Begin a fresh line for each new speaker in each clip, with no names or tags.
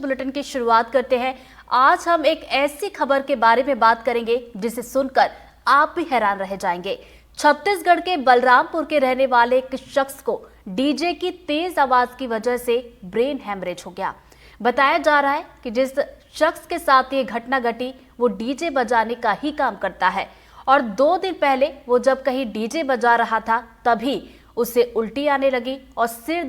Bulletin की शुरुआत करते हैं। आज हम एक ऐसी खबर के बारे में बात करेंगे जिसे सुनकर आप भी हैरान रह जाएंगे। छत्तीसगढ़ के बलरामपुर के रहने वाले एक शख्स को डीजे की तेज आवाज की वजह से ब्रेन हैमरेज हो गया। बताया जा रहा है कि जिस शख्स के साथ ये घटना घटी वो डीजे बजाने का ही काम करता है और 2 दिन पहले वो जब कहीं डीजे बजा रहा था तभी उसे उल्टी आने लगी और सिर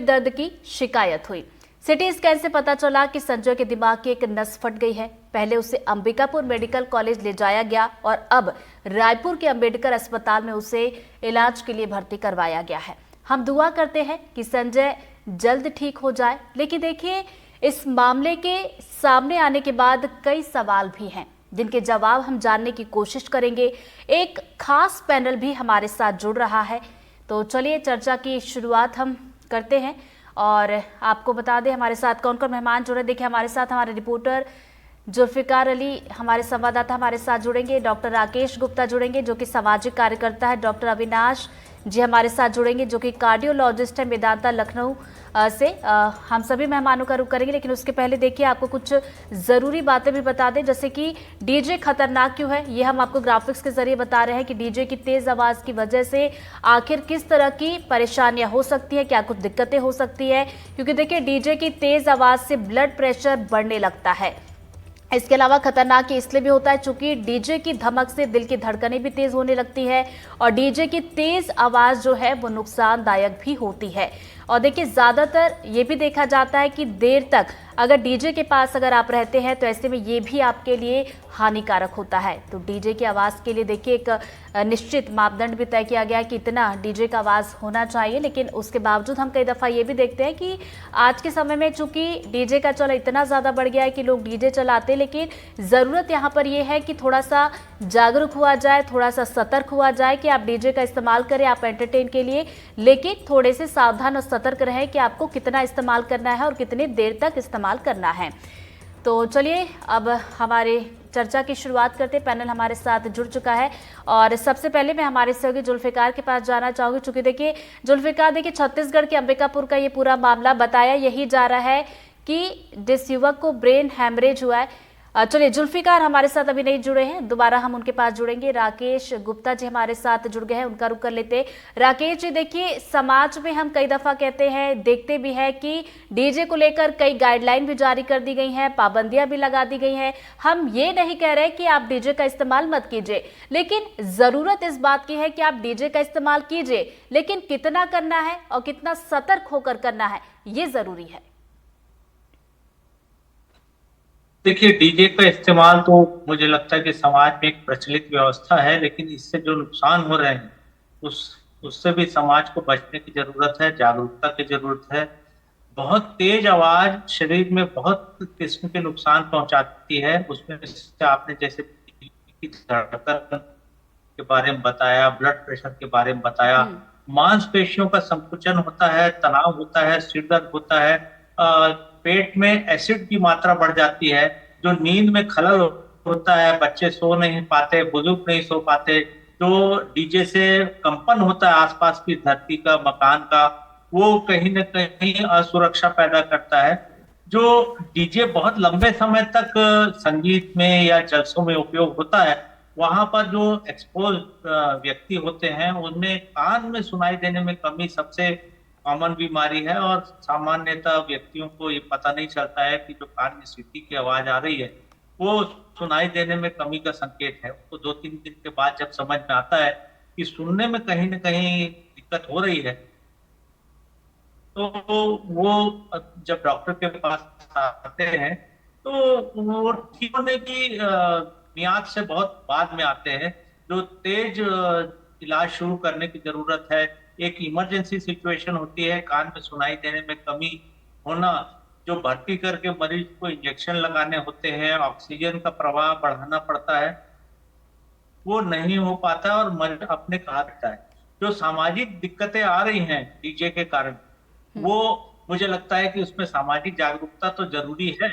दर्द की शिकायत हुई। सिटी स्कैन से पता चला कि संजय के दिमाग की एक नस फट गई है। पहले उसे अंबिकापुर मेडिकल कॉलेज ले जाया गया और अब रायपुर के अंबेडकर अस्पताल में उसे इलाज के लिए भर्ती करवाया गया है। हम दुआ करते हैं कि संजय जल्द ठीक हो जाए। लेकिन देखिए, इस मामले के सामने आने के बाद कई सवाल भी हैं जिनके जवाब हम जानने की कोशिश करेंगे। एक खास पैनल भी हमारे साथ जुड़ रहा है, तो चलिए चर्चा की शुरुआत हम करते हैं और आपको बता दें हमारे साथ कौन कौन मेहमान जुड़े। देखिए, हमारे साथ हमारे रिपोर्टर जुल्फिकार अली, हमारे संवाददाता हमारे साथ जुड़ेंगे, डॉक्टर राकेश गुप्ता जुड़ेंगे जो कि सामाजिक कार्यकर्ता है, डॉक्टर अविनाश जी हमारे साथ जुड़ेंगे जो कि कार्डियोलॉजिस्ट है मेदांता लखनऊ से। हम सभी मेहमानों का रुख करेंगे, लेकिन उसके पहले देखिए आपको कुछ ज़रूरी बातें भी बता दें, जैसे कि डीजे खतरनाक क्यों है, ये हम आपको ग्राफिक्स के जरिए बता रहे हैं कि डीजे की तेज़ आवाज़ की वजह से आखिर किस तरह की परेशानियां हो सकती है, क्या कुछ दिक्कतें हो सकती है। क्योंकि देखिए, डीजे की तेज़ आवाज़ से ब्लड प्रेशर बढ़ने लगता है। इसके अलावा खतरनाक इसलिए भी होता है चूंकि डीजे की धमक से दिल की धड़कनें भी तेज होने लगती है और डीजे की तेज आवाज जो है वो नुकसानदायक भी होती है। और देखिए, ज्यादातर ये भी देखा जाता है कि देर तक अगर डीजे के पास अगर आप रहते हैं तो ऐसे में ये भी आपके लिए हानिकारक होता है। तो डीजे की आवाज़ के लिए देखिए एक निश्चित मापदंड भी तय किया गया है कि इतना डीजे का आवाज़ होना चाहिए। लेकिन उसके बावजूद हम कई दफ़ा ये भी देखते हैं कि आज के समय में चूंकि डीजे का चलन इतना ज़्यादा बढ़ गया है कि लोग डीजे चलाते हैं, लेकिन ज़रूरत यहाँ पर यह है कि थोड़ा सा जागरूक हुआ जाए, थोड़ा सा सतर्क हुआ जाए कि आप डीजे का इस्तेमाल करें आप एंटरटेन के लिए, लेकिन थोड़े से सावधान और सतर्क रहें कि आपको कितना इस्तेमाल करना है और कितनी देर तक इस्तेमाल करना है। तो चलिए अब हमारे चर्चा की शुरुआत करते। पैनल हमारे साथ जुड़ चुका है और सबसे पहले मैं हमारे सहयोगी जुल्फिकार के पास जाना चाहूंगी। चूंकि देखिए जुल्फिकार, देखिए छत्तीसगढ़ के अंबिकापुर का ये पूरा मामला बताया यही जा रहा है कि जिस युवक को ब्रेन हैमरेज हुआ है। चलिए, जुल्फिकार हमारे साथ अभी नहीं जुड़े हैं, दोबारा हम उनके पास जुड़ेंगे। राकेश गुप्ता जी हमारे साथ जुड़ गए हैं, उनका रुख कर लेते। राकेश जी, देखिए समाज में हम कई दफा कहते हैं, देखते भी है कि डीजे को लेकर कई गाइडलाइन भी जारी कर दी गई हैं, पाबंदियां भी लगा दी गई हैं। हम ये नहीं कह रहे कि आप डीजे का इस्तेमाल मत कीजिए, लेकिन जरूरत इस बात की है कि आप डीजे का इस्तेमाल कीजिए, लेकिन कितना करना है और कितना सतर्क होकर करना है ये जरूरी है।
देखिए, डीजे का इस्तेमाल तो मुझे लगता है कि समाज में एक प्रचलित व्यवस्था है, लेकिन इससे जो नुकसान हो रहे हैं उससे भी समाज को बचने की जरूरत है, जागरूकता की जरूरत है। बहुत तेज आवाज शरीर में बहुत किस्म के नुकसान पहुंचाती है। उसमें से आपने जैसे की धड़कन के बारे में बताया, ब्लड प्रेशर के बारे में बताया, मांसपेशियों का संकुचन होता है, तनाव होता है, सिर दर्द होता है, पेट में एसिड की मात्रा बढ़ जाती है, जो नींद में खलल होता है, बच्चे सो नहीं पाते, बुजुर्ग नहीं सो पाते, जो डीजे से कंपन होता है आसपास की धरती का, मकान का, वो कहीं ना कहीं असुरक्षा पैदा करता है। जो डीजे बहुत लंबे समय तक संगीत में या जलसों में उपयोग होता है, वहां पर जो एक्सपोज व्यक्ति होते हैं उनमें कान में सुनाई देने में कमी सबसे कॉमन बीमारी है और सामान्यतः व्यक्तियों को ये पता नहीं चलता है कि जो कान में सीटी की आवाज आ रही है वो सुनाई देने में कमी का संकेत है। तो 2-3 दिन के बाद जब समझ में आता है कि सुनने में कहीं ना कहीं दिक्कत हो रही है, तो वो जब डॉक्टर के पास आते हैं तो वो ठीक होने की मियाद से बहुत बाद में आते हैं। जो तेज इलाज शुरू करने की जरूरत है, एक इमरजेंसी सिचुएशन होती है, कान में सुनाई देने में कमी होना, जो भर्ती करके मरीज को इंजेक्शन लगाने होते हैं, ऑक्सीजन का प्रवाह बढ़ाना पड़ता है, वो नहीं हो पाता और मरीज अपने कहा रहता है। जो सामाजिक दिक्कतें आ रही हैं डीजे के कारण, वो मुझे लगता है कि उसमें सामाजिक जागरूकता तो जरूरी है।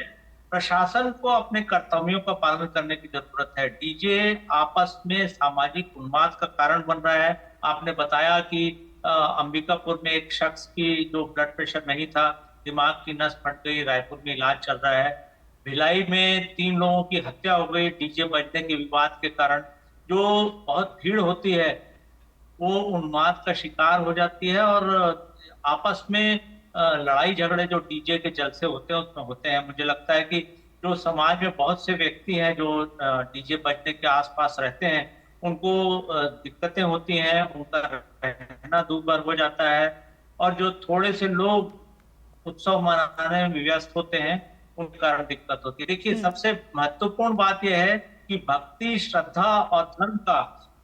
प्रशासन को अपने कर्तव्यों का पालन करने की जरूरत है। डीजे आपस में सामाजिक उन्माद का कारण बन रहा है। आपने बताया कि अंबिकापुर में एक शख्स की जो ब्लड प्रेशर नहीं था दिमाग की नस फट गई, रायपुर में इलाज चल रहा है। भिलाई में 3 लोगों की हत्या हो गई डीजे बजने के विवाद के कारण। जो बहुत भीड़ होती है वो उन्माद का शिकार हो जाती है, और आपस में लड़ाई झगड़े जो डीजे के जलसे होते हैं उसमें होते हैं। मुझे लगता है कि जो समाज में बहुत से व्यक्ति हैं जो डीजे बजने के आसपास रहते हैं, उनको दिक्कतें होती हैं, उनका रहना दूभर हो जाता है। और जो थोड़े से लोग उत्सव मनाने में व्यस्त होते हैं, उनके कारण दिक्कत होती है। देखिए,
हम्म।
सबसे महत्वपूर्ण बात यह है कि भक्ति, श्रद्धा और धर्म का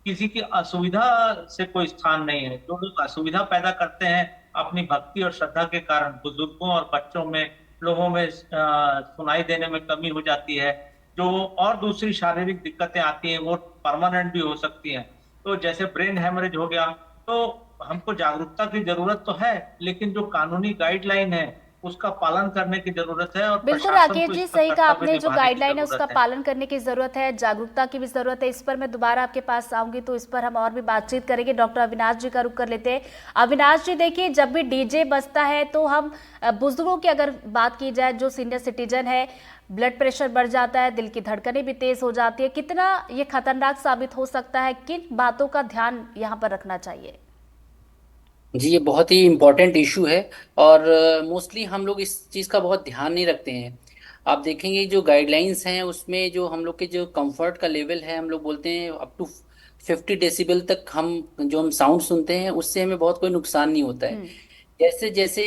किसी की असुविधा से कोई स्थान नहीं है। जो लोग असुविधा पैदा करते हैं अपनी भक्ति और श्रद्धा के कारण, बुजुर्गों और बच्चों में, लोगों में सुनाई देने में कमी हो जाती है। जो और दूसरी शारीरिक दिक्कतें आती हैं वो परमानेंट भी हो सकती हैं। तो जैसे ब्रेन हेमरेज हो गया, तो हमको जागरूकता की जरूरत तो है, लेकिन जो कानूनी गाइडलाइन है उसका पालन करने की जरूरत है, और
बिल्कुल
प्रशासन
राकेश
को
जी,
इस पर
सही कहा
कर्तव्य
आपने। जो
निभाने की
गाइडलाइन है उसका
जरूरत है।
पालन करने की ज़रूरत है, जागरूकता की भी ज़रूरत है। इस पर मैं दोबारा आपके पास आऊंगी तो इस पर हम और भी बातचीत करेंगे। डॉक्टर अविनाश जी का रुख कर लेते हैं। अविनाश जी, देखिए, जब भी डीजे बजता है तो हम बुजुर्गों की अगर बात की जाए, जो सीनियर सिटीजन है, ब्लड प्रेशर बढ़ जाता है, दिल की धड़कनें भी तेज हो जाती है। कितना ये खतरनाक साबित हो सकता है, किन बातों का ध्यान यहाँ पर रखना चाहिए?
जी, ये बहुत ही इम्पोर्टेंट इशू है। और मोस्टली हम लोग इस चीज़ का बहुत ध्यान नहीं रखते हैं। आप देखेंगे जो गाइडलाइंस हैं उसमें जो हम लोग के जो कंफर्ट का लेवल है, हम लोग बोलते हैं अप टू 50 डेसिबल तक हम जो हम साउंड सुनते हैं उससे हमें बहुत कोई नुकसान नहीं होता है।
हम्म।
जैसे जैसे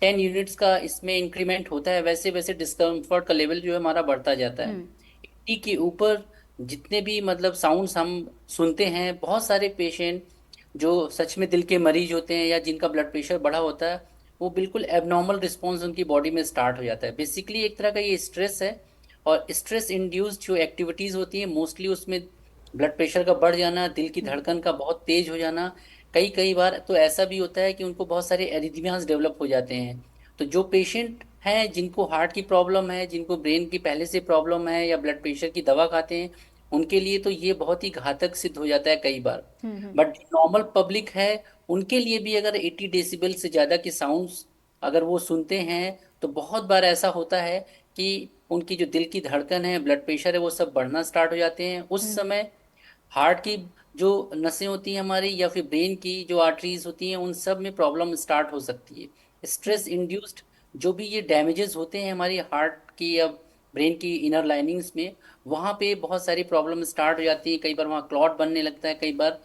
10 यूनिट्स का इसमें इंक्रीमेंट होता है वैसे वैसे डिस्कम्फर्ट का लेवल जो है हमारा बढ़ता जाता है।
हम्म।
80 के ऊपर जितने भी मतलब साउंड्स हम सुनते हैं, बहुत सारे पेशेंट जो सच में दिल के मरीज होते हैं या जिनका ब्लड प्रेशर बढ़ा होता है, वो बिल्कुल एबनॉर्मल रिस्पॉन्स उनकी बॉडी में स्टार्ट हो जाता है। बेसिकली एक तरह का ये स्ट्रेस है, और स्ट्रेस इंड्यूस्ड जो एक्टिविटीज़ होती हैं मोस्टली उसमें ब्लड प्रेशर का बढ़ जाना, दिल की
हम्म।
धड़कन का बहुत तेज हो जाना। कई कई बार तो ऐसा भी होता है कि उनको बहुत सारे एरिथमियाज डेवलप हो जाते हैं। तो जो पेशेंट हैं जिनको हार्ट की प्रॉब्लम है, जिनको ब्रेन की पहले से प्रॉब्लम है या ब्लड प्रेशर की दवा खाते हैं, उनके लिए तो ये बहुत ही घातक सिद्ध हो जाता है कई बार।
हम्म।
बट नॉर्मल पब्लिक है, उनके लिए भी अगर 80 डेसिबल से ज़्यादा के साउंड्स अगर वो सुनते हैं तो बहुत बार ऐसा होता है कि उनकी जो दिल की धड़कन है, ब्लड प्रेशर है, वो सब बढ़ना स्टार्ट हो जाते हैं। उस
हम्म।
समय हार्ट की जो नसें होती हैं हमारी या फिर ब्रेन की जो आर्टरीज होती हैं, उन सब में प्रॉब्लम स्टार्ट हो सकती है।
हम्म।
स्ट्रेस इंड्यूस्ड जो भी ये डैमेजेस होते हैं हमारी हार्ट की या ब्रेन की इनर लाइनिंग्स में, वहाँ पे बहुत सारी प्रॉब्लम स्टार्ट हो जाती है। कई बार वहाँ क्लॉट बनने लगता है, कई बार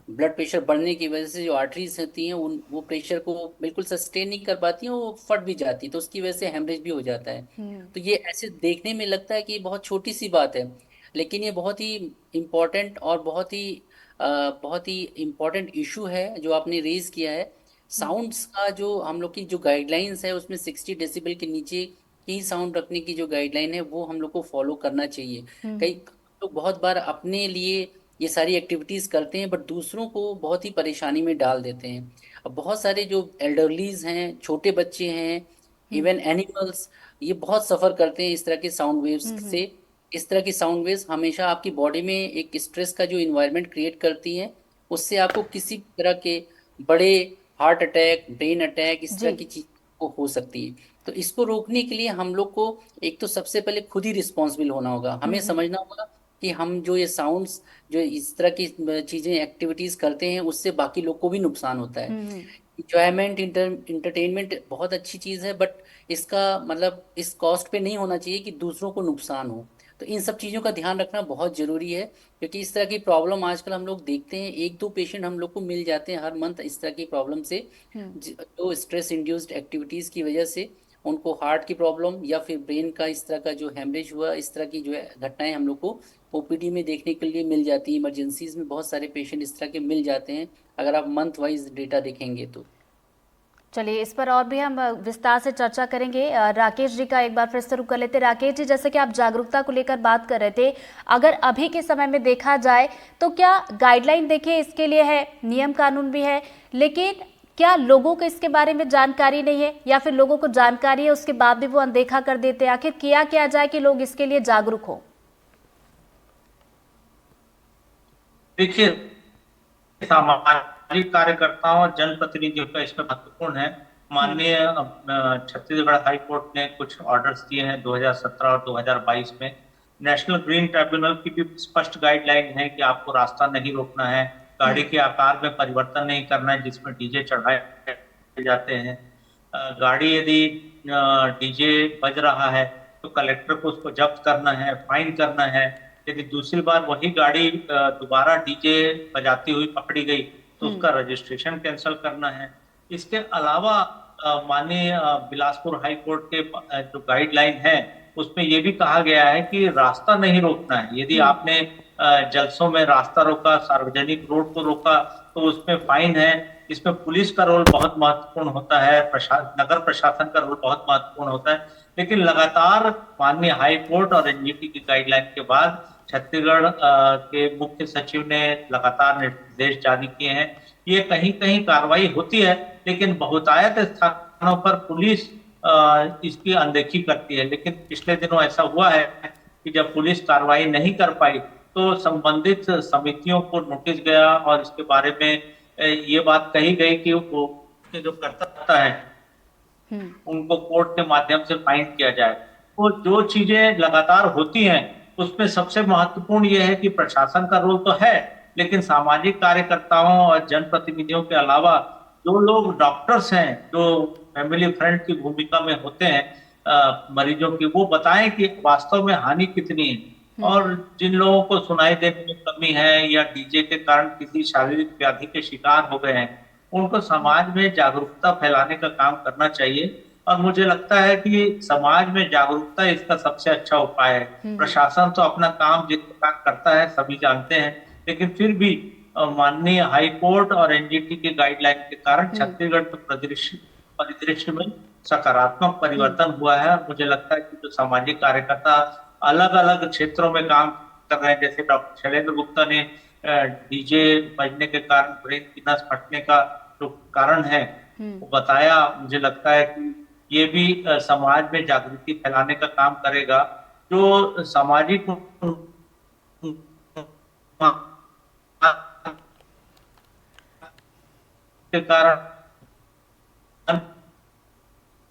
ब्लड प्रेशर बढ़ने की वजह से जो आर्टरीज होती हैं उन वो प्रेशर को बिल्कुल सस्टेन नहीं कर पाती हैं, वो फट भी जाती है, तो उसकी वजह से हेमरेज भी हो जाता है।
हम्म।
तो ये ऐसे देखने में लगता है कि बहुत छोटी सी बात है, लेकिन ये बहुत ही इम्पोर्टेंट और बहुत ही इम्पोर्टेंट इशू है जो आपने रेज किया है।
हम्म।
साउंड्स का जो हम लोग की जो गाइडलाइंस है उसमें 60 डेसिबल के नीचे ही साउंड रखने की जो गाइडलाइन है वो हम लोग को फॉलो करना चाहिए। कई
हम्म।
लोग बहुत बार अपने लिए ये सारी एक्टिविटीज करते हैं बट दूसरों को बहुत ही परेशानी में डाल देते हैं। अब बहुत सारे जो एल्डरलीज हैं, छोटे बच्चे हैं,
हम्म।
इवन एनिमल्स, ये बहुत सफर करते हैं इस तरह के साउंड वेव्स
हम्म।
से। इस तरह की साउंड वेव्स हमेशा आपकी बॉडी में एक स्ट्रेस का जो इन्वायरमेंट क्रिएट करती है, उससे आपको किसी तरह के बड़े हार्ट अटैक, ब्रेन अटैक, इस
जी।
तरह की चीज को हो सकती है। तो इसको रोकने के लिए हम लोग को एक तो सबसे पहले खुद ही रिस्पॉन्सिबल होना होगा। हमें
हम्म।
समझना होगा कि हम जो ये साउंड्स, जो इस तरह की चीजें एक्टिविटीज करते हैं उससे बाकी लोग को भी नुकसान होता है।
हम्म।
इंजॉयमेंट, इंटरटेनमेंट बहुत अच्छी चीज़ है, बट इसका मतलब इस कॉस्ट पे नहीं होना चाहिए कि दूसरों को नुकसान हो। तो इन सब चीज़ों का ध्यान रखना बहुत ज़रूरी है, क्योंकि इस तरह की प्रॉब्लम आजकल हम लोग देखते हैं, एक दो पेशेंट हम लोग को मिल जाते हैं हर मंथ इस तरह की प्रॉब्लम से,
हम्म।
जो स्ट्रेस इंड्यूस्ड एक्टिविटीज़ की वजह से उनको हार्ट की प्रॉब्लम या फिर ब्रेन का इस तरह का जो हेमरेज हुआ, इस तरह की जो है घटनाएं हम लोग को ओपीडी में देखने के लिए मिल जाती है। इमरजेंसीज में बहुत सारे पेशेंट इस तरह के मिल जाते हैं, अगर आप मंथ वाइज डेटा देखेंगे तो।
चलिए, इस पर और भी हम विस्तार से चर्चा करेंगे। राकेश जी का एक बार फिर से रुक कर लेते हैं। राकेश जी, जैसे कि आप जागरूकता को लेकर बात कर रहे थे, अगर अभी के समय में देखा जाए तो क्या गाइडलाइन, देखिए, इसके लिए है, नियम कानून भी है, लेकिन क्या लोगों को इसके बारे में जानकारी नहीं है, या फिर लोगों को जानकारी है उसके बाद भी वो अनदेखा कर देते हैं? आखिर किया क्या जाए कि लोग इसके लिए जागरूक हो?
देखिए, सामाजिक कार्यकर्ताओं और जनप्रतिनिधियों का इसमें महत्वपूर्ण है। माननीय छत्तीसगढ़ हाई कोर्ट ने कुछ ऑर्डर्स दिए हैं 2017 और 2022 में। नेशनल ग्रीन ट्रिब्यूनल की भी स्पष्ट गाइडलाइन है कि आपको रास्ता नहीं रोकना है, गाड़ी के आकार में परिवर्तन नहीं करना है जिसमें डीजे चढ़ाए जाते हैं। गाड़ी यदि डीजे बज रहा है तो कलेक्टर को उसको जब्त करना है, फाइन करना है। यदि दूसरी बार वही गाड़ी दोबारा डीजे बजाती हुई पकड़ी गई तो उसका रजिस्ट्रेशन कैंसिल करना है। इसके अलावा माननीय बिलासपुर हाई कोर्ट के जो गाइडलाइन है उसमें ये भी कहा गया है कि रास्ता नहीं रोकना है। यदि आपने जलसों में रास्ता रोका, सार्वजनिक रोड को रोका तो उसमें फाइन है। इसमें पुलिस का रोल बहुत महत्वपूर्ण होता है, नगर प्रशासन का रोल बहुत महत्वपूर्ण होता है। लेकिन लगातार माननीय हाई कोर्ट और एनजीटी की गाइडलाइन के बाद छत्तीसगढ़ के मुख्य सचिव ने लगातार निर्देश जारी किए हैं। ये कहीं कहीं कार्रवाई होती है लेकिन बहुतायत स्थानों पर पुलिस इसकी अनदेखी करती है। लेकिन पिछले दिनों ऐसा हुआ है कि जब पुलिस कार्रवाई नहीं कर पाई तो संबंधित समितियों को नोटिस गया और इसके बारे में ये बात कही गई कि वो जो कर्ता है उनको कोर्ट के माध्यम से फाइन किया जाए। तो जो चीजें लगातार होती हैं उसमें सबसे महत्वपूर्ण ये है कि प्रशासन का रोल तो है, लेकिन सामाजिक कार्यकर्ताओं और जनप्रतिनिधियों के अलावा जो लोग डॉक्टर्स हैं, जो फैमिली फ्रेंड की भूमिका में होते हैं मरीजों की, वो बताएं कि वास्तव में हानि कितनी है। और जिन लोगों को सुनाई देने में कमी है या डीजे के कारण किसी शारीरिक व्याधि के शिकार हो गए हैं, उनको समाज में जागरूकता फैलाने का काम करना चाहिए। और मुझे लगता है कि समाज में जागरूकता इसका सबसे अच्छा उपाय है। प्रशासन तो अपना काम जिस प्रकार करता है सभी जानते हैं, लेकिन फिर भी माननीय हाई कोर्ट और एनजीटी के गाइडलाइन के कारण छत्तीसगढ़ के परिदृश्य में सकारात्मक परिवर्तन हुआ है। और मुझे लगता है कि जो सामाजिक कार्यकर्ता अलग अलग क्षेत्रों में काम कर रहे हैं, जैसे डॉक्टर शैलेंद्र गुप्ता ने डीजे बजने के कारण ब्रेन की नस फटने का जो कारण है वो बताया, मुझे लगता है कि ये भी समाज में जागृति फैलाने का काम करेगा। जो सामाजिक के कारण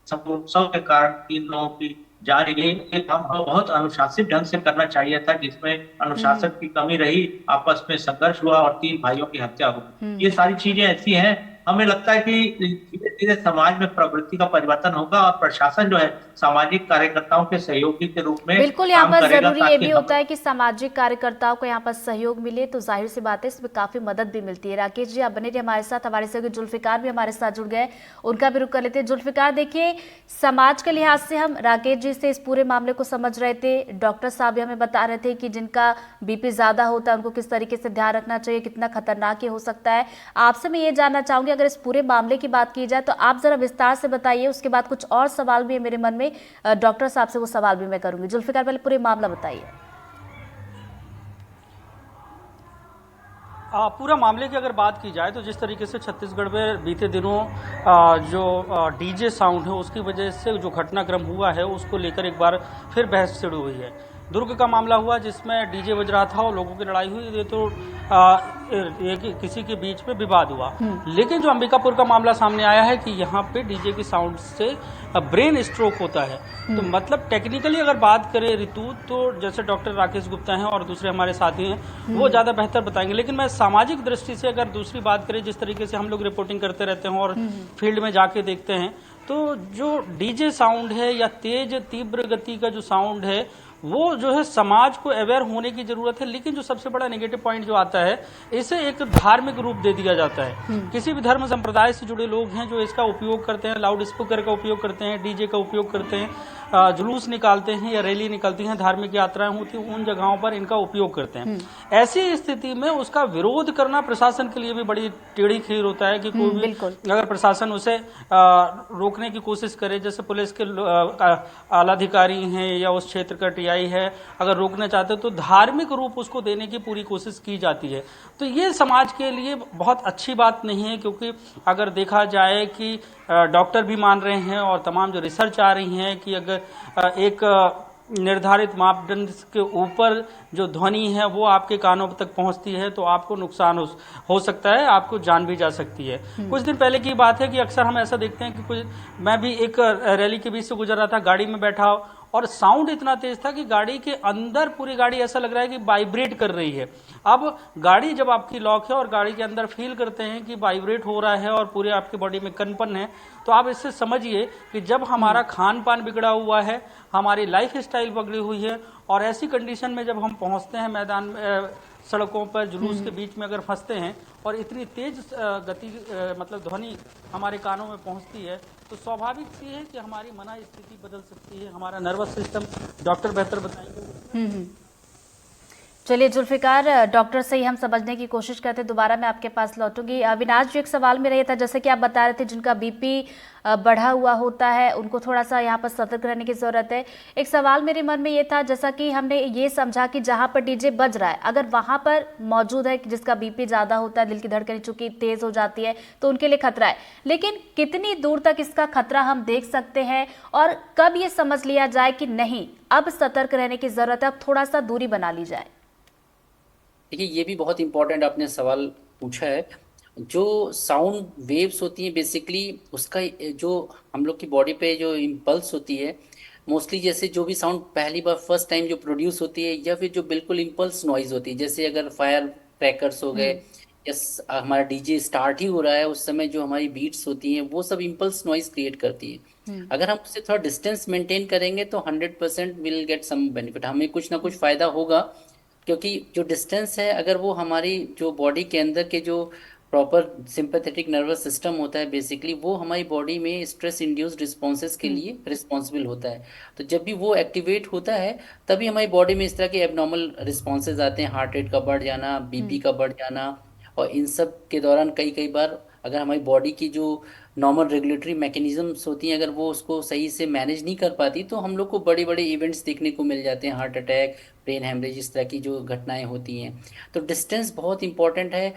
उत्सव के कारण 3 लोगों की जान गई। ये काम बहुत अनुशासित ढंग से करना चाहिए था, जिसमें अनुशासन की कमी रही, आपस में संघर्ष हुआ और 3 भाइयों की हत्या हो गई। ये सारी चीजें ऐसी हैं, हमें लगता है कि धीरे धीरे समाज में प्रवृत्ति का परिवर्तन होगा और प्रशासन जो है सामाजिक कार्यकर्ताओं के सहयोगी के रूप में
बिल्कुल यहाँ पर जरूरी ये भी होता है कि सामाजिक कार्यकर्ताओं को यहाँ पर सहयोग मिले, तो जाहिर सी बात है इसमें काफी मदद भी मिलती है। राकेश जी आप बने रहिए हमारे साथ, हमारे सहयोगी जुल्फिकार भी हमारे साथ जुड़ गए, उनका भी रुख कर लेते हैं। जुल्फिकार देखिए, समाज के लिहाज से हम राकेश जी से इस पूरे मामले को समझ रहे थे, डॉक्टर साहब भी हमें बता रहे थे कि जिनका बीपी ज्यादा होता है उनको किस तरीके से ध्यान रखना चाहिए, कितना खतरनाक ये हो सकता है। आपसे मैं ये जानना चाहूंगी, अगर इस पूरे मामले की बात की जाए तो आप जरा विस्तार से बताइए। उसके बाद कुछ और सवाल भी है मेरे मन में, डॉक्टर साहब से वो सवाल भी मैं करूंगी। जुल्फिकार पहले पूरे मामला बताइए।
पूरा मामले की अगर बात की जाए तो जिस तरीके से छत्तीसगढ़ में बीते दिनों जो डीजे साउंड है उसकी वजह से जो घटनाक्रम हुआ है उसको लेकर एक बार फिर बहस शुरू हुई है। दुर्ग का मामला हुआ जिसमें डीजे बज रहा था और लोगों की लड़ाई हुई, ये तो किसी के बीच में विवाद हुआ। लेकिन जो अंबिकापुर का मामला सामने आया है कि यहाँ पे डीजे की साउंड से ब्रेन स्ट्रोक होता है, तो मतलब टेक्निकली अगर बात करें ऋतु, तो जैसे डॉक्टर राकेश गुप्ता हैं और दूसरे हमारे साथी हैं वो ज़्यादा बेहतर बताएंगे। लेकिन मैं सामाजिक दृष्टि से अगर दूसरी बात करें, जिस तरीके से हम लोग रिपोर्टिंग करते रहते हैं और फील्ड में जाके देखते हैं, तो जो डीजे साउंड है या तेज तीव्र गति का जो साउंड है वो जो है समाज को अवेयर होने की जरूरत है। लेकिन जो सबसे बड़ा नेगेटिव पॉइंट जो आता है, इसे एक धार्मिक रूप दे दिया जाता है। किसी भी धर्म संप्रदाय से जुड़े लोग हैं जो इसका उपयोग करते हैं, लाउड स्पीकर का उपयोग करते हैं, डीजे का उपयोग करते हैं, जुलूस निकालते हैं या रैली निकलती हैं, धार्मिक यात्राएं होती हैं, उन जगहों पर इनका उपयोग करते हैं। ऐसी स्थिति में उसका विरोध करना प्रशासन के लिए भी बड़ी टेढ़ी खीर होता है कि कोई भी अगर प्रशासन उसे रोकने की कोशिश करे, जैसे पुलिस के आलाधिकारी हैं या उस क्षेत्र का टीआई है, अगर रोकना चाहते तो धार्मिक रूप उसको देने की पूरी कोशिश की जाती है। तो ये समाज के लिए बहुत अच्छी बात नहीं है, क्योंकि अगर देखा जाए कि डॉक्टर भी मान रहे हैं और तमाम जो रिसर्च आ रही हैं कि अगर एक निर्धारित मापदंड के ऊपर जो ध्वनि है वो आपके कानों तक पहुंचती है तो आपको नुकसान हो सकता है, आपको जान भी जा सकती है। कुछ दिन पहले की बात है कि अक्सर हम ऐसा देखते हैं कि मैं भी एक रैली के बीच से गुजर रहा था, गाड़ी में बैठा और साउंड इतना तेज था कि गाड़ी के अंदर पूरी गाड़ी ऐसा लग रहा है कि वाइब्रेट कर रही है। अब गाड़ी जब आपकी लॉक है और गाड़ी के अंदर फील करते हैं कि वाइब्रेट हो रहा है और पूरे आपकी बॉडी में कंपन है, तो आप इससे समझिए कि जब हमारा खान पान बिगड़ा हुआ है, हमारी लाइफ स्टाइल बिगड़ी हुई है और ऐसी कंडीशन में जब हम पहुंचते हैं मैदान सड़कों पर जुलूस के बीच में अगर फंसते हैं और इतनी तेज गति मतलब ध्वनि हमारे कानों में पहुंचती है, तो स्वाभाविक सी है कि हमारी मना स्थिति बदल सकती है, हमारा नर्वस सिस्टम, डॉक्टर बेहतर बताएंगे।
चलिए जुल्फिकार, डॉक्टर से ही हम समझने की कोशिश करते, दोबारा मैं आपके पास लौटूंगी। अविनाश जी, एक सवाल में रही था, जैसे कि आप बता रहे थे जिनका बीपी बढ़ा हुआ होता है उनको थोड़ा सा यहाँ पर सतर्क रहने की जरूरत है। एक सवाल मेरे मन में ये था, जैसा कि हमने ये समझा कि जहाँ पर डीजे बज रहा है अगर वहाँ पर मौजूद है जिसका बीपी ज़्यादा होता है, दिल की धड़कन चूंकि तेज़ हो जाती है, तो उनके लिए खतरा है, लेकिन कितनी दूर तक इसका खतरा हम देख सकते हैं और कब ये समझ लिया जाए कि नहीं अब सतर्क रहने की जरूरत है, अब थोड़ा सा दूरी बना ली जाए?
देखिए, ये भी बहुत इंपॉर्टेंट आपने सवाल पूछा है। जो साउंड वेव्स होती हैं बेसिकली उसका जो हम लोग की बॉडी पे जो इम्पल्स होती है, मोस्टली जैसे जो भी साउंड पहली बार फर्स्ट टाइम जो प्रोड्यूस होती है या फिर जो बिल्कुल इम्पल्स नॉइज होती है, जैसे अगर फायर क्रैकर्स हो गए या हमारा डीजे स्टार्ट ही हो रहा है उस समय जो हमारी बीट्स होती हैं वो सब इम्पल्स नॉइज क्रिएट करती है। अगर हम उससे थोड़ा डिस्टेंस मेंटेन करेंगे तो 100% विल गेट सम बेनिफिट, हमें कुछ ना कुछ फायदा होगा। क्योंकि जो डिस्टेंस है अगर वो हमारी जो बॉडी के अंदर के जो प्रॉपर सिंपैथेटिक नर्वस सिस्टम होता है बेसिकली वो हमारी बॉडी में स्ट्रेस इंड्यूस्ड रिस्पॉन्सेज के लिए रिस्पॉन्सिबल होता है। तो जब भी वो एक्टिवेट होता है तभी हमारी बॉडी में इस तरह के एबनॉर्मल रिस्पॉन्सेज आते हैं, हार्ट रेट का बढ़ जाना, बीपी का बढ़ जाना। और इन सब के दौरान कई कई बार अगर हमारी बॉडी की जो नॉर्मल रेगुलेटरी मैकेनिज्म्स होती हैं अगर वो उसको सही से मैनेज नहीं कर पाती तो हम लोग को बड़े बड़े इवेंट्स देखने को मिल जाते हैं, हार्ट अटैक, ब्रेन हैमरेज, इस तरह की जो घटनाएं होती हैं। तो डिस्टेंस बहुत इंपॉर्टेंट है।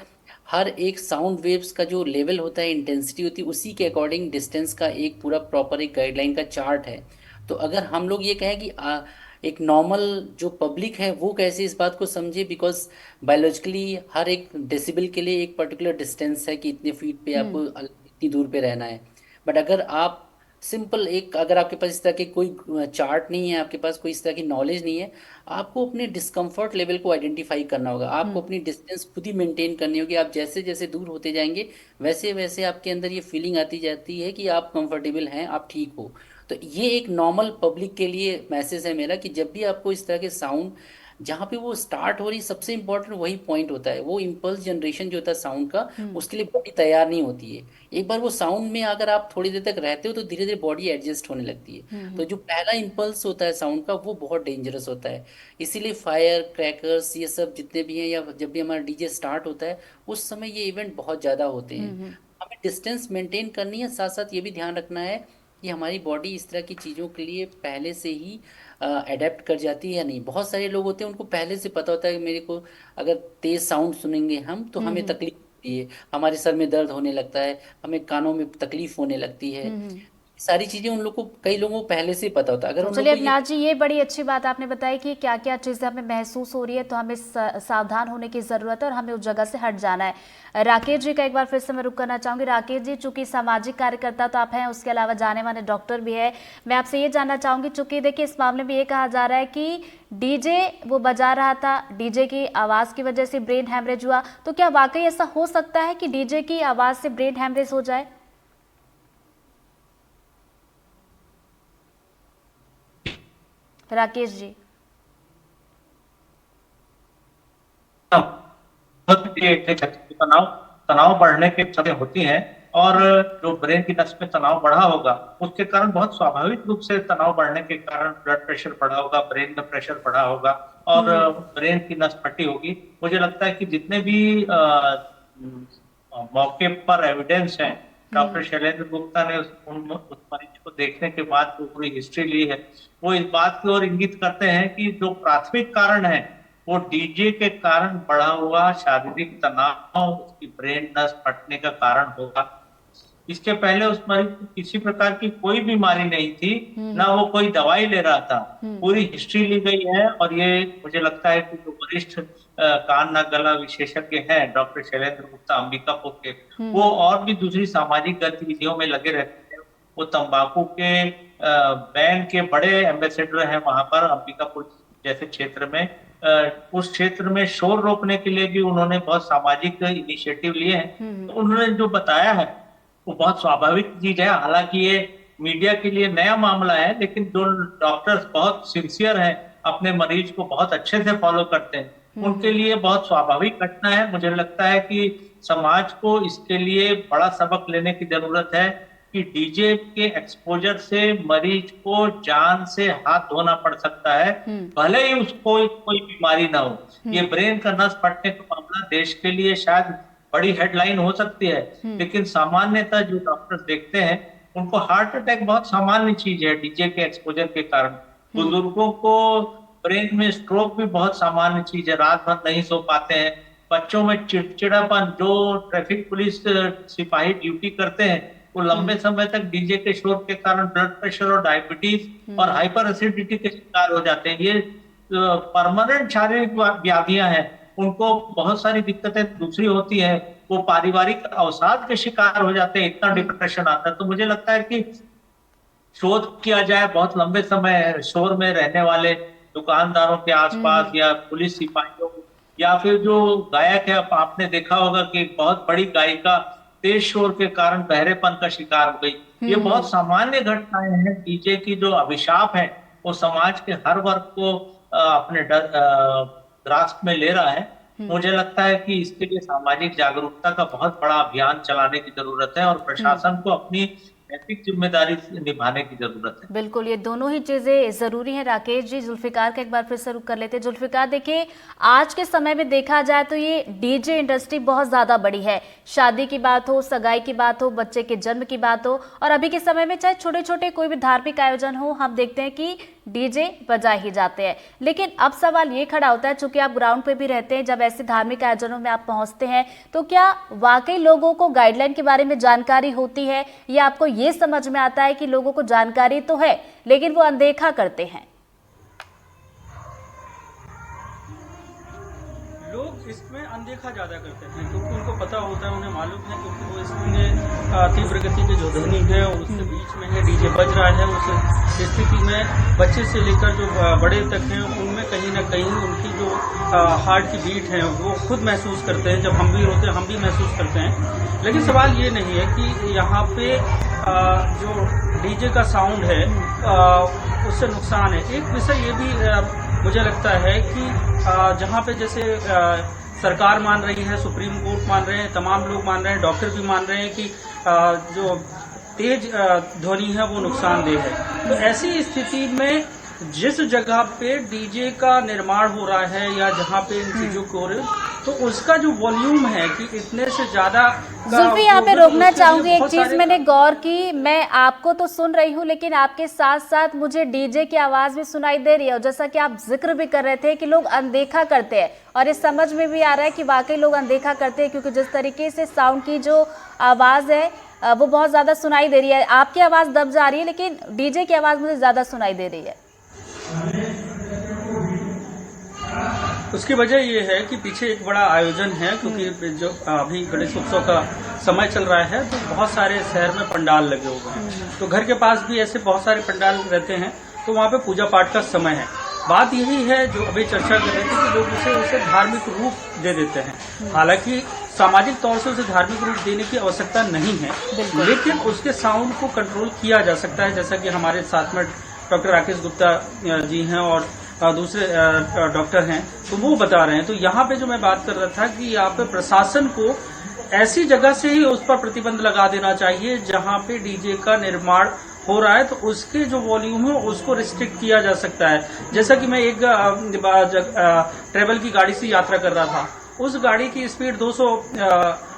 हर एक साउंड वेव्स का जो लेवल होता है, इंटेंसिटी होती है, उसी के अकॉर्डिंग डिस्टेंस का एक पूरा प्रॉपर एक गाइडलाइन का चार्ट है। तो अगर हम लोग ये कहें कि एक नॉर्मल जो पब्लिक है वो कैसे इस बात को समझे, बिकॉज बायोलॉजिकली हर एक डेसिबल के लिए एक पर्टिकुलर डिस्टेंस है कि इतने फीट पे आपको इतनी दूर पे रहना है। बट अगर आप सिंपल एक अगर आपके पास इस तरह के कोई चार्ट नहीं है, आपके पास कोई इस तरह की नॉलेज नहीं है, आपको अपने डिस्कम्फर्ट लेवल को आइडेंटिफाई करना होगा, आपको अपनी डिस्टेंस खुद ही मेंटेन करनी होगी। आप जैसे जैसे दूर होते जाएंगे वैसे वैसे आपके अंदर ये फीलिंग आती जाती है कि आप कंफर्टेबल हैं, आप ठीक हो। तो ये एक नॉर्मल पब्लिक के लिए मैसेज है मेरा कि जब भी आपको इस तरह के साउंड जहाँ पे वो स्टार्ट हो रही, सबसे इंपॉर्टेंट वही पॉइंट होता है, वो इम्पल्स जनरेशन जो होता है साउंड का, उसके लिए बॉडी तैयार नहीं होती है। एक बार वो साउंड में अगर आप थोड़ी देर तक रहते हो तो धीरे धीरे बॉडी एडजस्ट होने लगती है। तो जो पहला इम्पल्स होता है साउंड का वो बहुत डेंजरस होता है। इसीलिए फायर क्रैकर्स ये सब जितने भी हैं या जब भी हमारा डीजे स्टार्ट होता है उस समय ये इवेंट बहुत ज़्यादा होते हैं। हमें डिस्टेंस मेंटेन करनी है, साथ साथ ये भी ध्यान रखना है कि हमारी बॉडी इस तरह की चीज़ों के लिए पहले से ही अडेप्ट कर जाती है या नहीं। बहुत सारे लोग होते हैं उनको पहले से पता होता है कि मेरे को अगर तेज साउंड सुनेंगे हम तो हमें तकलीफ होती है, हमारे सर में दर्द होने लगता है, हमें कानों में तकलीफ होने लगती है। सारी चीजें उन लोग को, कई लोगों को पहले से ही पता होता है। अगर
तो
उन
चलिए
लोग को
अविनाश जी, ये बड़ी अच्छी बात आपने बताई कि क्या क्या चीज़ें हमें महसूस हो रही है तो हमें सावधान होने की ज़रूरत है और हमें उस जगह से हट जाना है। राकेश जी का एक बार फिर से मैं रुक करना चाहूँगी। राकेश जी, चूंकि सामाजिक कार्यकर्ता तो आप हैं, उसके अलावा जाने माने डॉक्टर भी है, मैं आपसे ये जानना चाहूँगी, चूंकि देखिए इस मामले में ये कहा जा रहा है कि डीजे वो बजा रहा था, डीजे की आवाज़ की वजह से ब्रेन हैमरेज हुआ, तो क्या वाकई ऐसा हो सकता है कि डीजे की आवाज़ से ब्रेन हैमरेज हो जाए? राकेश जी।
तनाव तनाव बढ़ने के चलते होती हैं और जो ब्रेन की नस में तनाव बढ़ा होगा उसके कारण बहुत स्वाभाविक रूप से तनाव बढ़ने के कारण ब्लड प्रेशर बढ़ा होगा, ब्रेन का प्रेशर बढ़ा होगा और ब्रेन की नस फटी होगी। मुझे लगता है कि जितने भी मौके पर एविडेंस हैं, डॉक्टर शैलेंद्र गुप्ता ने उस मरीज को देखने के बाद जो पूरी हिस्ट्री ली है वो इस बात की ओर इंगित करते हैं कि जो प्राथमिक कारण है वो डीजे के कारण बढ़ा हुआ शारीरिक तनाव उसकी ब्रेन नस फटने का कारण होगा। इसके पहले उस मरीज को किसी प्रकार की कोई बीमारी नहीं थी, ना वो कोई दवाई ले रहा था। पूरी हिस्ट्री ली गई है और ये मुझे लगता है कि जो वरिष्ठ कान नाक गला विशेषज्ञ हैं डॉक्टर शैलेंद्र गुप्ता अंबिकापुर के, वो और भी दूसरी सामाजिक गतिविधियों में लगे रहते हैं। वो तंबाकू के बैन के बड़े एम्बेसडर हैं वहां पर अंबिकापुर जैसे क्षेत्र में। उस क्षेत्र में शोर रोकने के लिए भी उन्होंने बहुत सामाजिक इनिशिएटिव लिए हैं। तो उन्होंने जो बताया है वो बहुत स्वाभाविक चीज है। हालांकि ये मीडिया के लिए नया मामला है, लेकिन जो डॉक्टर्स बहुत सिंसियर हैं, अपने मरीज को बहुत अच्छे से फॉलो करते हैं, उनके लिए बहुत स्वाभाविक घटना है। मुझे लगता है कि समाज को इसके लिए बड़ा सबक लेने की जरूरत है कि डीजे के एक्सपोजर से मरीज को जान से हाथ धोना पड़ सकता है, भले ही उसको कोई बीमारी ना हो। ये ब्रेन का नस फटने का मामला देश के लिए शायद बड़ी हेडलाइन हो सकती है, लेकिन सामान्यतः जो डॉक्टर्स देखते हैं उनको हार्ट अटैक बहुत सामान्य चीज है डीजे के एक्सपोजर के कारण। बुजुर्गों को ब्रेन में स्ट्रोक भी बहुत सामान्य चीज है, रात भर नहीं सो पाते हैं। बच्चों में चिड़चिड़ापन, जो ट्रैफिक पुलिस सिपाही ड्यूटी करते हैं वो लंबे समय तक डीजे के शोर के कारण ब्लड प्रेशर और डायबिटीज और हाइपर एसिडिटी के शिकार हो जाते हैं। ये परमानेंट शारीरिक व्याधियां हैं, उनको बहुत सारी दिक्कतें दूसरी होती है, वो पारिवारिक अवसाद के शिकार हो जाते हैं, इतना डिप्रेशन आता है। तो मुझे लगता है कि शोध किया जाए बहुत लंबे समय शोर में रहने वाले दुकानदारों के आसपास या पुलिस सिपाहियों या फिर जो गायक है। आपने देखा होगा कि बहुत बड़ी गायिका तेज शोर के कारण बहरेपन का शिकार हो गई। ये बहुत सामान्य घटनाएं हैं। डीजे की जो अभिशाप है वो समाज के हर वर्ग को अपने ग्रास्प में ले रहा है। मुझे लगता है कि इसके लिए सामाजिक जागरूकता का बहुत बड़ा अभियान चलाने की जरूरत है और प्रशासन को अपनी नैतिक जिम्मेदारी निभाने की जरूरत है।
बिल्कुल, ये दोनों ही चीजें जरूरी हैं। राकेश जी, जुल्फिकार का एक बार फिर से रुख कर लेते हैं। जुल्फिकार, देखिए आज के समय में देखा जाए तो ये डीजे इंडस्ट्री बहुत ज्यादा बड़ी है। शादी की बात हो, सगाई की बात हो, बच्चे के जन्म की बात हो, और अभी के समय में चाहे छोटे छोटे कोई भी धार्मिक आयोजन हो, हम देखते हैं कि डीजे बजाए ही जाते हैं। लेकिन अब सवाल ये खड़ा होता है, चूंकि आप ग्राउंड पे भी रहते हैं, जब ऐसे धार्मिक आयोजनों में आप पहुंचते हैं तो क्या वाकई लोगों को गाइडलाइन के बारे में जानकारी होती है, या आपको ये समझ में आता है कि लोगों को जानकारी तो है लेकिन वो अनदेखा करते हैं?
लोग इसमें अनदेखा ज्यादा करते हैं क्योंकि उनको पता होता है, उन्हें मालूम है, क्योंकि वो इसमें तीव्र गति के जो ध्वनि है उसके बीच में है डीजे बज रहा है। उस स्थिति में बच्चे से लेकर जो बड़े तक हैं उनमें कहीं ना कहीं उनकी जो हार्ट की बीट है वो खुद महसूस करते हैं। जब हम भी रोते हैं हम भी महसूस करते हैं। लेकिन सवाल ये नहीं है कि यहाँ पे जो डीजे का साउंड है उससे नुकसान है। एक विषय ये भी मुझे लगता है कि जहाँ पे जैसे सरकार मान रही है, सुप्रीम कोर्ट मान रहे हैं, तमाम लोग मान रहे हैं, डॉक्टर भी मान रहे हैं कि जो तेज ध्वनि है वो नुकसानदेह है। तो ऐसी स्थिति में जिस जगह पे डीजे का निर्माण हो रहा है या जहाँ पे इन चीजों को, तो उसका जो वॉल्यूम है कि इतने से ज्यादा।
जुल्फी, यहाँ पे रोकना चाहूंगी। एक चीज मैंने गौर की, मैं आपको तो सुन रही हूँ लेकिन आपके साथ साथ मुझे डीजे की आवाज भी सुनाई दे रही है। और जैसा कि आप जिक्र भी कर रहे थे कि लोग अनदेखा करते हैं, और इस समझ में भी आ रहा है कि वाकई लोग अनदेखा करते हैं, क्योंकि जिस तरीके से साउंड की जो आवाज है वो बहुत ज्यादा सुनाई दे रही है। आपकी आवाज दब जा रही है लेकिन डीजे की आवाज मुझे ज्यादा सुनाई दे रही है।
उसकी वजह ये है कि पीछे एक बड़ा आयोजन है, क्योंकि जो अभी गणेश उत्सव का समय चल रहा है तो बहुत सारे शहर में पंडाल लगे हुए हैं। तो घर के पास भी ऐसे बहुत सारे पंडाल रहते हैं, तो वहाँ पे पूजा पाठ का समय है। बात यही है जो अभी चर्चा कर रहे थे कि लोग उसे धार्मिक रूप दे देते हैं। हालांकि सामाजिक तौर से उसे धार्मिक रूप देने की आवश्यकता नहीं है, लेकिन उसके साउंड को कंट्रोल किया जा सकता है। जैसा कि हमारे साथ में डॉक्टर राकेश गुप्ता जी हैं और दूसरे डॉक्टर हैं, तो वो बता रहे हैं। तो यहाँ पे जो मैं बात कर रहा था कि यहाँ पे प्रशासन को ऐसी जगह से ही उस पर प्रतिबंध लगा देना चाहिए जहाँ पे डीजे का निर्माण हो रहा है, तो उसके जो वॉल्यूम है उसको रिस्ट्रिक्ट किया जा सकता है। जैसा कि मैं एक ट्रेवल की गाड़ी से यात्रा कर रहा था, उस गाड़ी की स्पीड 200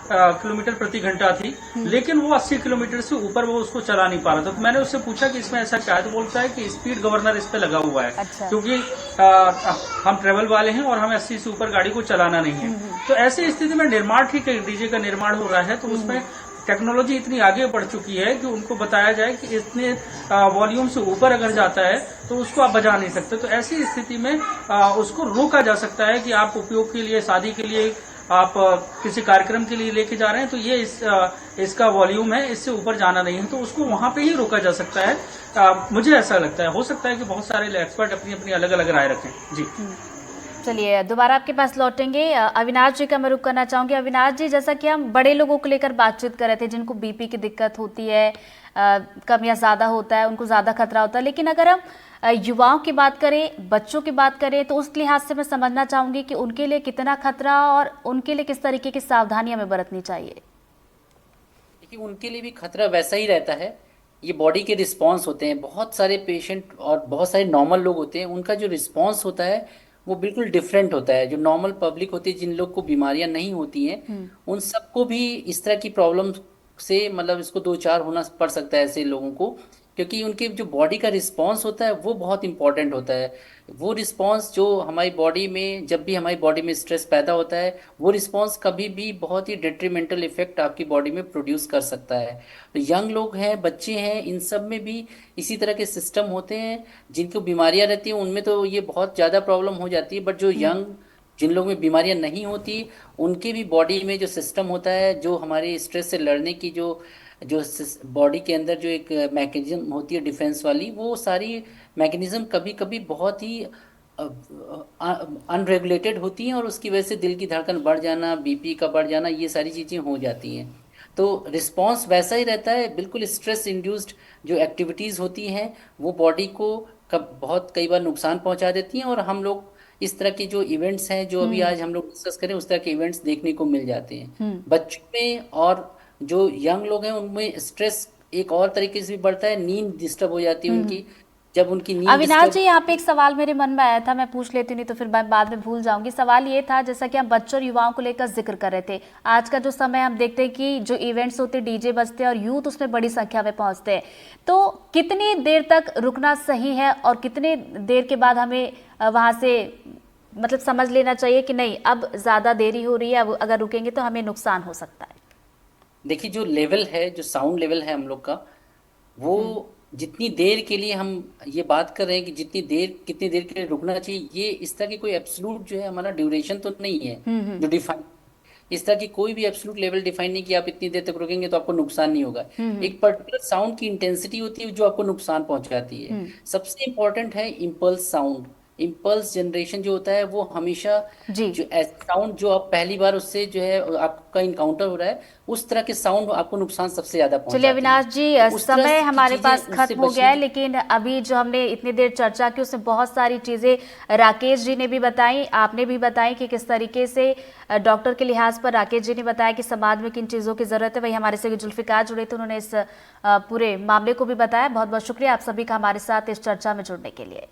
किलोमीटर प्रति घंटा थी, लेकिन वो 80 किलोमीटर से ऊपर वो उसको चला नहीं पा रहा था। तो मैंने उससे पूछा कि इसमें ऐसा क्या है, तो बोलता है कि स्पीड गवर्नर इस पे लगा हुआ है।
अच्छा।
क्योंकि हम ट्रेवल वाले हैं और हमें 80 से ऊपर गाड़ी को चलाना नहीं है। तो ऐसी स्थिति में निर्माण, ठीक है, डीजे का निर्माण हो रहा है तो उसमें टेक्नोलॉजी इतनी आगे बढ़ चुकी है कि उनको बताया जाए कि इतने वॉल्यूम से ऊपर अगर जाता है तो उसको आप बजा नहीं सकते। तो ऐसी स्थिति में उसको रोका जा सकता है कि आप उपयोग के लिए, शादी के लिए, आप किसी कार्यक्रम के लिए लेके जा रहे हैं तो ये इसका वॉल्यूम है, इससे ऊपर जाना नहीं है, तो उसको वहां पे ही रोका जा सकता है। मुझे ऐसा लगता है, हो सकता है कि बहुत सारे एक्सपर्ट अपनी अपनी अलग अलग राय रखें। जी
चलिए दोबारा आपके पास लौटेंगे। अविनाश जी का मैं रुख करना चाहूंगी। अविनाश जी, जैसा कि हम बड़े लोगों को लेकर बातचीत कर रहे थे जिनको बीपी की दिक्कत होती है, कम या ज़्यादा होता है, उनको ज़्यादा खतरा होता है, लेकिन अगर हम युवाओं की बात करें, बच्चों की बात करें, तो उस लिहाज से मैं समझना चाहूंगी कि उनके लिए कितना खतरा और उनके लिए किस तरीके की सावधानियां हमें बरतनी चाहिए।
देखिए, उनके लिए भी खतरा वैसा ही रहता है। ये बॉडी के रिस्पॉन्स होते हैं। बहुत सारे पेशेंट और बहुत सारे नॉर्मल लोग होते हैं, उनका जो रिस्पॉन्स होता है वो बिल्कुल डिफरेंट होता है। जो नॉर्मल पब्लिक होती है, जिन लोग को बीमारियां नहीं होती हैं, उन सबको भी इस तरह की प्रॉब्लम से मतलब इसको दो चार होना पड़ सकता है ऐसे लोगों को, क्योंकि उनके जो बॉडी का रिस्पॉन्स होता है वो बहुत इंपॉर्टेंट होता है। वो रिस्पॉन्स जो हमारी बॉडी में, जब भी हमारी बॉडी में स्ट्रेस पैदा होता है, वो रिस्पॉन्स कभी भी बहुत ही डिट्रीमेंटल इफेक्ट आपकी बॉडी में प्रोड्यूस कर सकता है। तो यंग लोग हैं, बच्चे हैं, इन सब में भी इसी तरह के सिस्टम होते हैं। जिनको बीमारियां रहती हैं उनमें तो ये बहुत ज़्यादा प्रॉब्लम हो जाती है, बट जो यंग, जिन लोगों में बीमारियां नहीं होती, उनके भी बॉडी में जो सिस्टम होता है, जो हमारे स्ट्रेस से लड़ने की जो जो बॉडी के अंदर जो एक मैकेनिज्म होती है डिफेंस वाली, वो सारी मैकेनिज्म कभी कभी बहुत ही अनरेगुलेटेड होती हैं और उसकी वजह से दिल की धड़कन बढ़ जाना, बीपी का बढ़ जाना, ये सारी चीज़ें हो जाती हैं। तो रिस्पॉन्स वैसा ही रहता है, बिल्कुल स्ट्रेस इंड्यूस्ड जो एक्टिविटीज़ होती हैं वो बॉडी को बहुत कई बार नुकसान पहुंचा देती हैं, और हम लोग इस तरह के जो इवेंट्स हैं जो अभी आज हम लोग डिस्कस करें, उस तरह के इवेंट्स देखने को मिल जाते हैं बच्चों में। और जो यंग लोग हैं उनमें स्ट्रेस एक और तरीके से भी बढ़ता है, नींद डिस्टर्ब हो जाती है उनकी। जब उनकी नींद
अविनाश जी, यहाँ पे एक सवाल मेरे मन में आया था, मैं पूछ लेती, नहीं तो फिर मैं बाद में भूल जाऊंगी। सवाल ये था, जैसा कि हम बच्चों और युवाओं को लेकर जिक्र कर रहे थे, आज का जो समय हम देखते हैं कि जो इवेंट्स होते हैं, डीजे बजते हैं और यूथ उसमें बड़ी संख्या में पहुंचते हैं, तो कितनी देर तक रुकना सही है और कितने देर के बाद हमें वहां से मतलब समझ लेना चाहिए कि नहीं, अब ज्यादा देरी हो रही है, अब अगर रुकेंगे तो हमें नुकसान हो सकता है।
देखिए, जो लेवल है, जो साउंड लेवल है हम लोग का, वो जितनी देर के लिए हम ये बात कर रहे हैं कि कितनी देर के लिए रुकना चाहिए, ये इस तरह की कोई एब्सोल्यूट जो है हमारा ड्यूरेशन तो नहीं है जो डिफाइन, इस तरह की कोई भी एब्सोल्यूट लेवल डिफाइन नहीं कि आप इतनी देर तक रुकेंगे तो आपको नुकसान नहीं होगा। एक पर्टिकुलर साउंड की इंटेंसिटी होती है जो आपको नुकसान पहुंचाती है। सबसे इंपॉर्टेंट है इम्पल्स साउंड। इम्पल्स जनरेशन जो होता है वो हमेशा जो साउंड जो आप पहली बार उससे जो है आपका इनकाउंटर हो रहा है, उस तरह के साउंड आपको नुकसान सबसे ज्यादा पहुंचाते हैं।
चलिए अविनाश जी, समय हमारे पास खत्म हो गया है, लेकिन अभी जो हमने इतनी देर चर्चा की उसमें बहुत सारी चीजें राकेश जी ने भी बताई, आपने भी बताई कि किस तरीके से डॉक्टर के लिहाज पर राकेश जी ने बताया कि समाज में किन चीजों की जरूरत है। वही हमारे से जुल्फिकार जुड़े थे, उन्होंने इस पूरे मामले को भी बताया। बहुत बहुत शुक्रिया आप सभी का हमारे साथ इस चर्चा में जुड़ने के लिए।